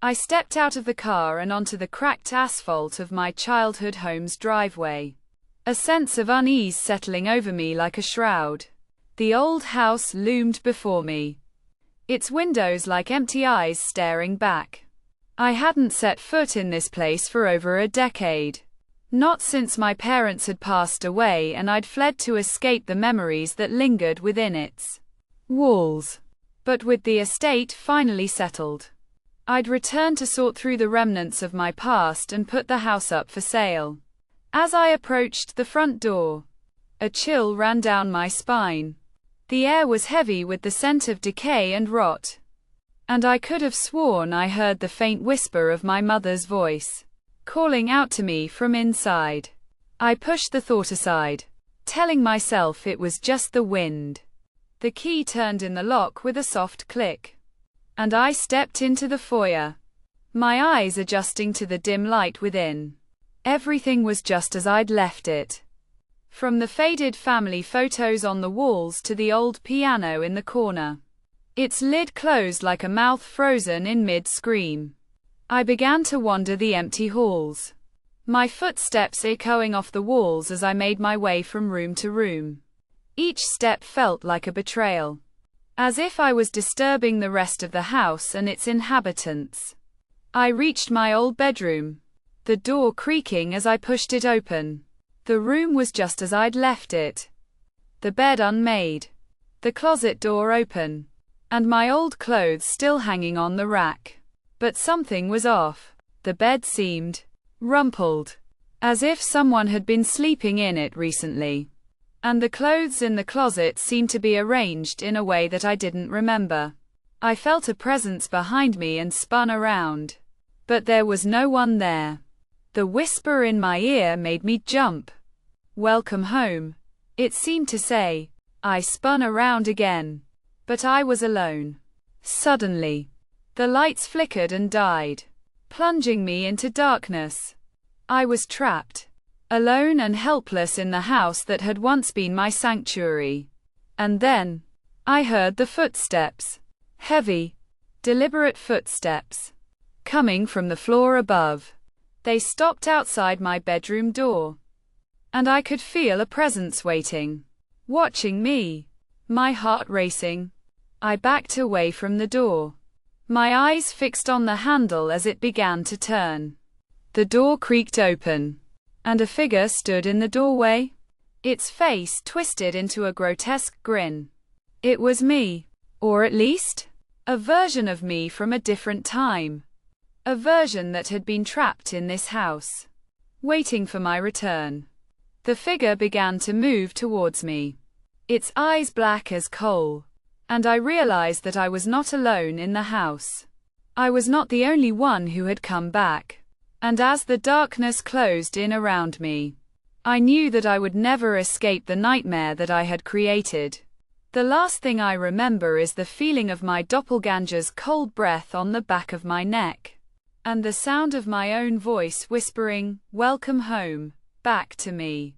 I stepped out of the car and onto the cracked asphalt of my childhood home's driveway. A sense of unease settling over me like a shroud. The old house loomed before me, its windows like empty eyes staring back. I hadn't set foot in this place for over a decade. Not since my parents had passed away and I'd fled to escape the memories that lingered within its walls. But with the estate finally settled, I'd returned to sort through the remnants of my past and put the house up for sale. As I approached the front door, a chill ran down my spine. The air was heavy with the scent of decay and rot, and I could have sworn I heard the faint whisper of my mother's voice, calling out to me from inside. I pushed the thought aside, telling myself it was just the wind. The key turned in the lock with a soft click, and I stepped into the foyer, my eyes adjusting to the dim light within. Everything was just as I'd left it. From the faded family photos on the walls to the old piano in the corner, its lid closed like a mouth frozen in mid-scream. I began to wander the empty halls, my footsteps echoing off the walls as I made my way from room to room. Each step felt like a betrayal, as if I was disturbing the rest of the house and its inhabitants. I reached my old bedroom, the door creaking as I pushed it open. The room was just as I'd left it. The bed unmade, the closet door open, and my old clothes still hanging on the rack. But something was off. The bed seemed rumpled, as if someone had been sleeping in it recently. And the clothes in the closet seemed to be arranged in a way that I didn't remember. I felt a presence behind me and spun around, but there was no one there. The whisper in my ear made me jump. "Welcome home," it seemed to say. I spun around again, but I was alone. Suddenly, the lights flickered and died, plunging me into darkness. I was trapped, alone and helpless in the house that had once been my sanctuary. And then, I heard the footsteps. Heavy, deliberate footsteps, coming from the floor above. They stopped outside my bedroom door, and I could feel a presence waiting, watching me. My heart racing, I backed away from the door, my eyes fixed on the handle as it began to turn. The door creaked open, and a figure stood in the doorway, its face twisted into a grotesque grin. It was me, or at least, a version of me from a different time. A version that had been trapped in this house, waiting for my return. The figure began to move towards me, its eyes black as coal, and I realized that I was not alone in the house. I was not the only one who had come back, and as the darkness closed in around me, I knew that I would never escape the nightmare that I had created. The last thing I remember is the feeling of my doppelganger's cold breath on the back of my neck, and the sound of my own voice whispering, "Welcome home," back to me.